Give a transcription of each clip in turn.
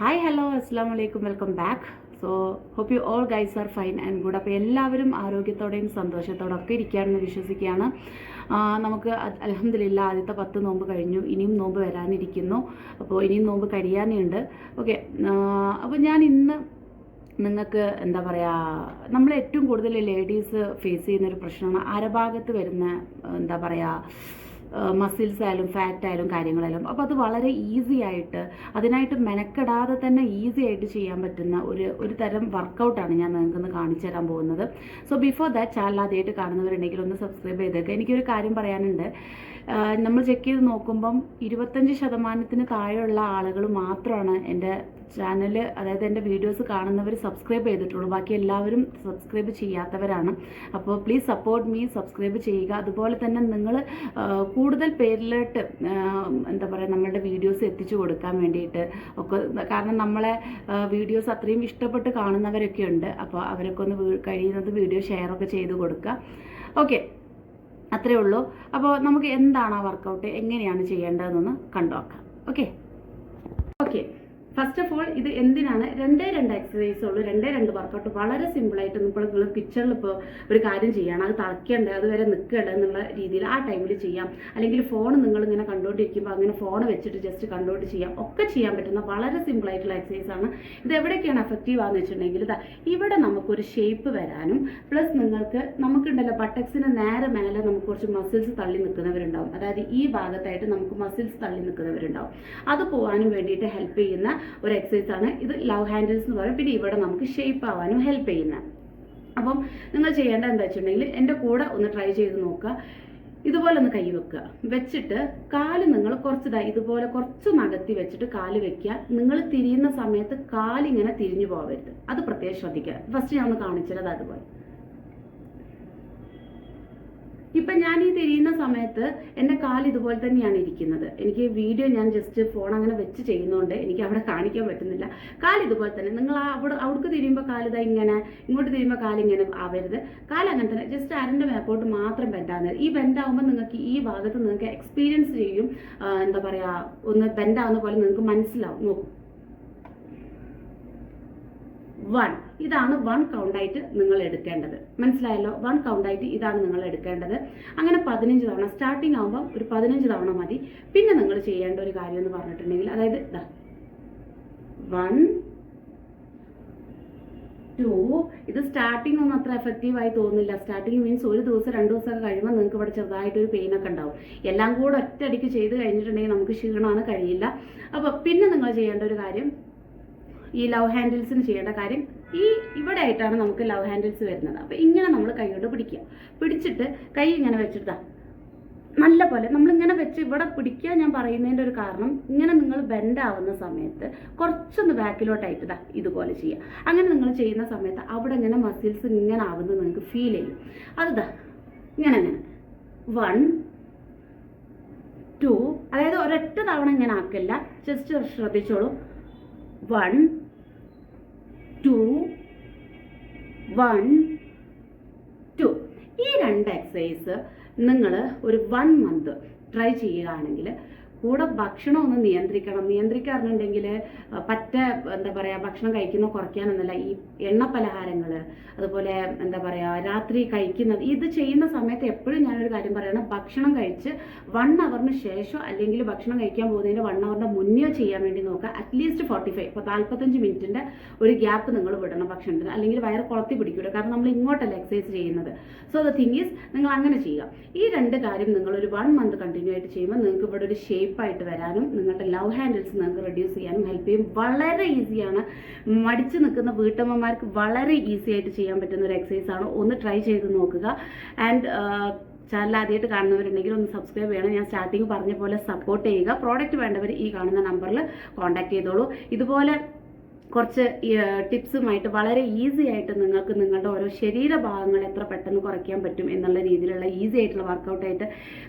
Hi hello അസ്സാം വലൈക്കും welcome back. So hope you all guys are fine and good. അപ്പോൾ എല്ലാവരും ആരോഗ്യത്തോടെയും സന്തോഷത്തോടെ ഒക്കെ ഇരിക്കുകയാണെന്ന് വിശ്വസിക്കുകയാണ്. നമുക്ക് അൽഹംദുലില്ലാ ആദ്യത്തെ 10 നോമ്പ് കഴിഞ്ഞു, ഇനിയും നോമ്പ് വരാനിരിക്കുന്നു. അപ്പോൾ ഇനിയും നോമ്പ് കഴിയാനുണ്ട്. ഓക്കെ, അപ്പോൾ ഞാൻ ഇന്ന് നിങ്ങൾക്ക് എന്താ പറയുക, നമ്മൾ ഏറ്റവും കൂടുതൽ ലേഡീസ് ഫേസ് ചെയ്യുന്നൊരു പ്രശ്നമാണ് അരഭാഗത്ത് വരുന്ന എന്താ പറയുക മസിൽസ് ആയാലും ഫാറ്റ് ആയാലും കാര്യങ്ങളായാലും. അപ്പോൾ അത് വളരെ ഈസി ആയിട്ട്, അതിനായിട്ട് മെനക്കെടാതെ തന്നെ ഈസി ആയിട്ട് ചെയ്യാൻ പറ്റുന്ന ഒരു തരം വർക്കൗട്ടാണ് ഞാൻ നിങ്ങൾക്ക് കാണിച്ചു തരാൻ പോകുന്നത്. സോ ബിഫോർ ദാറ്റ്, ചാനൽ ആദ്യമായിട്ട് കാണുന്നവരുണ്ടെങ്കിൽ ഒന്ന് സബ്സ്ക്രൈബ് ചെയ്തേക്കുക. എനിക്കൊരു കാര്യം പറയാനുണ്ട്. നമ്മൾ ചെക്ക് ചെയ്ത് നോക്കുമ്പം 25% താഴെയുള്ള ആളുകൾ മാത്രമാണ് എൻ്റെ ചാനൽ, അതായത് എൻ്റെ വീഡിയോസ് കാണുന്നവർ സബ്സ്ക്രൈബ് ചെയ്തിട്ടുള്ളൂ. ബാക്കി എല്ലാവരും സബ്സ്ക്രൈബ് ചെയ്യാത്തവരാണ്. അപ്പോൾ പ്ലീസ് സപ്പോർട്ട് മീ, സബ്സ്ക്രൈബ് ചെയ്യുക. അതുപോലെ തന്നെ നിങ്ങൾ കൂടുതൽ പേരിലോട്ട് എന്താ പറയുക നമ്മളുടെ വീഡിയോസ് എത്തിച്ചു കൊടുക്കാൻ വേണ്ടിയിട്ട് ഒക്കെ, കാരണം നമ്മളെ വീഡിയോസ് അത്രയും ഇഷ്ടപ്പെട്ട് കാണുന്നവരൊക്കെ ഉണ്ട്. അപ്പോൾ അവരൊക്കെ ഒന്ന് കഴിയുന്നത് വീഡിയോ ഷെയറൊക്കെ ചെയ്ത് കൊടുക്കുക. ഓക്കെ, അത്രേ ഉള്ളൂ. അപ്പോൾ നമുക്ക് എന്താണ് ആ വർക്കൗട്ട്, എങ്ങനെയാണ് ചെയ്യേണ്ടതെന്നൊന്ന് കണ്ടുനോക്കാം. ഓക്കെ, ഫസ്റ്റ് ഓഫ് ഓൾ ഇത് എന്തിനാണ്, 2 എക്സസൈസ് ഉള്ളൂ, 2 വർക്കൗട്ട്. വളരെ സിമ്പിളായിട്ട് ഇപ്പോൾ നിങ്ങൾ പിക്ചറിൽ ഇപ്പോൾ ഒരു കാര്യം ചെയ്യണം, അത് തളയ്ക്കേണ്ടത് അതുവരെ നിൽക്കേണ്ടത് എന്നുള്ള രീതിയിൽ ആ ടൈമിൽ ചെയ്യാം. അല്ലെങ്കിൽ ഫോൺ നിങ്ങളിങ്ങനെ കണ്ടുകൊണ്ടിരിക്കുമ്പോൾ അങ്ങനെ ഫോൺ വെച്ചിട്ട് ജസ്റ്റ് കണ്ടുകൊണ്ട് ചെയ്യാം, ഒക്കെ ചെയ്യാൻ പറ്റുന്ന വളരെ സിമ്പിളായിട്ടുള്ള എക്സസൈസ് ആണ്. ഇത് എവിടെയൊക്കെയാണ് എഫക്റ്റീവ് ആണെന്ന് വെച്ചിട്ടുണ്ടെങ്കിൽ, ഇവിടെ നമുക്കൊരു ഷേപ്പ് വരാനും പ്ലസ് നമുക്കുണ്ടല്ലോ ബട്ടക്സിന് നേരെ മേലെ നമുക്ക് കുറച്ച് മസിൽസ് തള്ളി നിൽക്കുന്നവരുണ്ടാവും. അതായത് ഈ ഭാഗത്തായിട്ട് നമുക്ക് മസിൽസ് തള്ളി നിൽക്കുന്നവരുണ്ടാവും. അത് പോകാനും വേണ്ടിയിട്ട് ഹെൽപ്പ് ചെയ്യുന്ന ഒരു എക്സസൈസ് ആണ് ഇത്. ലവ് ഹാൻഡിൽസ് എന്ന് പറയും. പിന്നെ ഇവിടെ നമുക്ക് ഷേപ്പ് ആവാനും ഹെൽപ്പ് ചെയ്യുന്ന. അപ്പം നിങ്ങൾ ചെയ്യേണ്ടത് എന്താ വെച്ചിട്ടുണ്ടെങ്കിൽ എൻ്റെ കൂടെ ഒന്ന് ട്രൈ ചെയ്ത് നോക്കുക. ഇതുപോലെ ഒന്ന് കൈ വെക്കുക, വെച്ചിട്ട് കാല് നിങ്ങൾ ഇതുപോലെ കുറച്ച് നകത്തി വെച്ചിട്ട് കാല് വെക്കുക. നിങ്ങൾ തിരിയുന്ന സമയത്ത് കാലിങ്ങനെ തിരിഞ്ഞു പോകരുത്, അത് പ്രത്യേകം ശ്രദ്ധിക്കുക. ഫസ്റ്റ് ഞാൻ ഒന്ന് കാണിച്ചത് അതുപോലെ. ഇപ്പം ഞാൻ ഈ തിരിയുന്ന സമയത്ത് എൻ്റെ കാല് ഇതുപോലെ തന്നെയാണ് ഇരിക്കുന്നത്. എനിക്ക് വീഡിയോ ഞാൻ ജസ്റ്റ് ഫോൺ അങ്ങനെ വെച്ച് ചെയ്യുന്നതുകൊണ്ട് എനിക്ക് അവിടെ കാണിക്കാൻ പറ്റുന്നില്ല. കാല് ഇതുപോലെ തന്നെ. നിങ്ങൾ അവിടേക്ക് തിരിയുമ്പോൾ കാലിതാ ഇങ്ങനെ, ഇങ്ങോട്ട് തിരിയുമ്പോൾ കാലിങ്ങനെ ആവരുത്. കാലങ്ങനെ തന്നെ, ജസ്റ്റ് അരൻ്റെ മേപ്പോട്ട് മാത്രം ബെൻഡാകുന്നത്. ഈ ബെൻഡാകുമ്പോൾ നിങ്ങൾക്ക് ഈ ഭാഗത്ത് നിങ്ങൾക്ക് എക്സ്പീരിയൻസ് ചെയ്യും, എന്താ പറയുക, ഒന്ന് ബെൻഡാകുന്ന പോലെ നിങ്ങൾക്ക് മനസ്സിലാവും. നോക്കും, 1 ഇതാണ് 1 കൗണ്ടായിട്ട് നിങ്ങൾ എടുക്കേണ്ടത്. മനസ്സിലായല്ലോ? 1 കൗണ്ടായിട്ട് ഇതാണ് നിങ്ങൾ എടുക്കേണ്ടത്. അങ്ങനെ 15 തവണ. സ്റ്റാർട്ടിങ് ആകുമ്പോൾ ഒരു 15 തവണ മതി. പിന്നെ നിങ്ങൾ ചെയ്യേണ്ട ഒരു കാര്യം എന്ന് പറഞ്ഞിട്ടുണ്ടെങ്കിൽ, അതായത് 1 2 ഇത് സ്റ്റാർട്ടിങ് ഒന്നും അത്ര എഫക്റ്റീവായി തോന്നില്ല. സ്റ്റാർട്ടിങ് മീൻസ് ഒരു ദിവസം 2 ദിവസമൊക്കെ കഴിയുമ്പോൾ നിങ്ങൾക്ക് ഇവിടെ ചെറുതായിട്ടൊരു പെയിനൊക്കെ ഉണ്ടാവും. എല്ലാം കൂടെ ഒറ്റയടിക്ക് ചെയ്ത് കഴിഞ്ഞിട്ടുണ്ടെങ്കിൽ നമുക്ക് ക്ഷീണമാണ്, കഴിയില്ല. അപ്പോൾ പിന്നെ നിങ്ങൾ ചെയ്യേണ്ട ഒരു കാര്യം, ഈ ലവ് ഹാൻഡിൽസിന് ചെയ്യേണ്ട കാര്യം, ഇവിടെ ആയിട്ടാണ് നമുക്ക് ലവ് ഹാൻഡിൽസ് വരുന്നത്. അപ്പോൾ ഇങ്ങനെ നമ്മൾ കൈയോട് പിടിക്കുക. പിടിച്ചിട്ട് കൈ ഇങ്ങനെ വെച്ചിട്ട് നല്ല പോലെ നമ്മളിങ്ങനെ വെച്ച് ഇവിടെ പിടിക്കുക. ഞാൻ പറയുന്നതിൻ്റെ ഒരു കാരണം, ഇങ്ങനെ നിങ്ങൾ ബെൻഡ് ആവുന്ന സമയത്ത് കുറച്ചൊന്ന് ബാക്കിലോട്ടായിട്ട് ഇതുപോലെ ചെയ്യുക. അങ്ങനെ നിങ്ങൾ ചെയ്യുന്ന സമയത്ത് അവിടെ ഇങ്ങനെ മസിൽസ് ഇങ്ങനെ ആവുന്നത് നിങ്ങൾക്ക് ഫീൽ ചെയ്യും. അത് ഇങ്ങനെ 1 2, അതായത് ഒരൊറ്റ തവണ ഇങ്ങനെ ആക്കില്ല, ജസ്റ്റ് ശ്രദ്ധിച്ചോളൂ. 1 2 1 2. ഈ 2 എക്സസൈസ് നിങ്ങൾ ഒരു 1 മന്ത് ട്രൈ ചെയ്യുകയാണെങ്കിൽ, കൂടെ ഭക്ഷണം ഒന്ന് നിയന്ത്രിക്കാറുണ്ടെങ്കിൽ എന്താ പറയുക, ഭക്ഷണം കഴിക്കുന്ന കുറയ്ക്കാനൊന്നുമല്ല, ഈ എണ്ണ പലഹാരങ്ങൾ അതുപോലെ എന്താ പറയുക രാത്രി കഴിക്കുന്നത്, ഇത് ചെയ്യുന്ന സമയത്ത് എപ്പോഴും ഞാനൊരു കാര്യം പറയണം, ഭക്ഷണം കഴിച്ച് 1 അവറിന് ശേഷം അല്ലെങ്കിൽ ഭക്ഷണം കഴിക്കാൻ പോകുന്നതിന് 1 അവറിൻ്റെ മുന്നേ ചെയ്യാൻ വേണ്ടി നോക്കുക. അറ്റ്ലീസ്റ്റ് 45 മിനിറ്റിൻ്റെ ഒരു ഗ്യാപ്പ് നിങ്ങൾ വിടണം ഭക്ഷണത്തിന്, അല്ലെങ്കിൽ വയറ് കുളത്തി പിടിക്കൂല. കാരണം നമ്മൾ ഇങ്ങോട്ടല്ല എക്സസൈസ് ചെയ്യുന്നത്. സോ ദ തിങ് ഈസ്, നിങ്ങൾ അങ്ങനെ ചെയ്യുക. ഈ 2 കാര്യം നിങ്ങൾ ഒരു 1 മന്ത് കണ്ടിന്യൂ ആയിട്ട് ചെയ്യുമ്പോൾ നിങ്ങൾക്ക് ഇവിടെ ഒരു ഷേപ്പായിട്ട് വരാനും നിങ്ങളുടെ ലവ് ഹാൻഡിൽസ് നിങ്ങൾക്ക് റെഡ്യൂസ് ചെയ്യാനും ഹെൽപ്പ് ചെയ്യും. വളരെ ഈസിയാണ്. മടിച്ചു നിൽക്കുന്ന വീട്ടമ്മമാർക്ക് വളരെ ഈസി ആയിട്ട് ചെയ്യാൻ പറ്റുന്ന ഒരു എക്സസൈസ് ആണ്. ഒന്ന് ട്രൈ ചെയ്ത് നോക്കുക. ആൻഡ് ചാനൽ ആദ്യമായിട്ട് കാണുന്നവരുണ്ടെങ്കിൽ ഒന്ന് സബ്സ്ക്രൈബ് ചെയ്യണം. ഞാൻ സ്റ്റാർട്ടിങ് പറഞ്ഞ പോലെ സപ്പോർട്ട് ചെയ്യുക. പ്രോഡക്റ്റ് വേണ്ടവർ ഈ കാണുന്ന നമ്പറിൽ കോൺടാക്ട് ചെയ്തോളൂ. ഇതുപോലെ കുറച്ച് ടിപ്സുമായിട്ട് വളരെ ഈസി ആയിട്ട് നിങ്ങൾക്ക് നിങ്ങളുടെ ഓരോ ശരീരഭാഗങ്ങൾ എത്ര പെട്ടെന്ന് കുറയ്ക്കാൻ പറ്റും എന്നുള്ള രീതിയിലുള്ള ഈസി ആയിട്ടുള്ള വർക്കൗട്ടായിട്ട്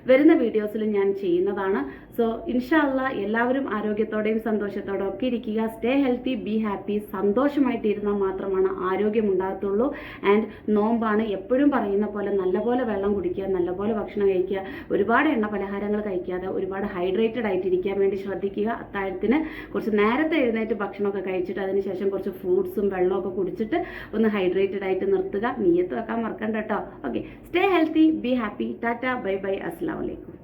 വരുന്ന വീഡിയോസിൽ ഞാൻ ചെയ്യുന്നതാണ്. സോ ഇൻഷാല്ല എല്ലാവരും ആരോഗ്യത്തോടെയും സന്തോഷത്തോടെ ഒക്കെ ഇരിക്കുക. Stay healthy, be happy. സന്തോഷമായിട്ടിരുന്നാൽ മാത്രമാണ് ആരോഗ്യം ഉണ്ടാകത്തുള്ളൂ. ആൻഡ് നോമ്പാണ്, എപ്പോഴും പറയുന്ന പോലെ നല്ലപോലെ വെള്ളം കുടിക്കുക, നല്ലപോലെ ഭക്ഷണം കഴിക്കുക, ഒരുപാട് എണ്ണ പലഹാരങ്ങൾ കഴിക്കാതെ ഒരുപാട് ഹൈഡ്രേറ്റഡ് ആയിട്ടിരിക്കാൻ വേണ്ടി ശ്രദ്ധിക്കുക. അത്താഴത്തിന് കുറച്ച് നേരത്തെ എഴുന്നേറ്റ് ഭക്ഷണമൊക്കെ കഴിച്ചിട്ട് അതിനുശേഷം കുറച്ച് ഫ്രൂട്ട്സും വെള്ളമൊക്കെ കുടിച്ചിട്ട് ഒന്ന് ഹൈഡ്രേറ്റഡ് ആയിട്ട് നിർത്തുക. നീയത്ത് വെക്കാൻ മറക്കണ്ട കേട്ടോ. Okay, stay healthy, be happy. Tata, bye bye, അസ്സലാമു അലൈക്കും.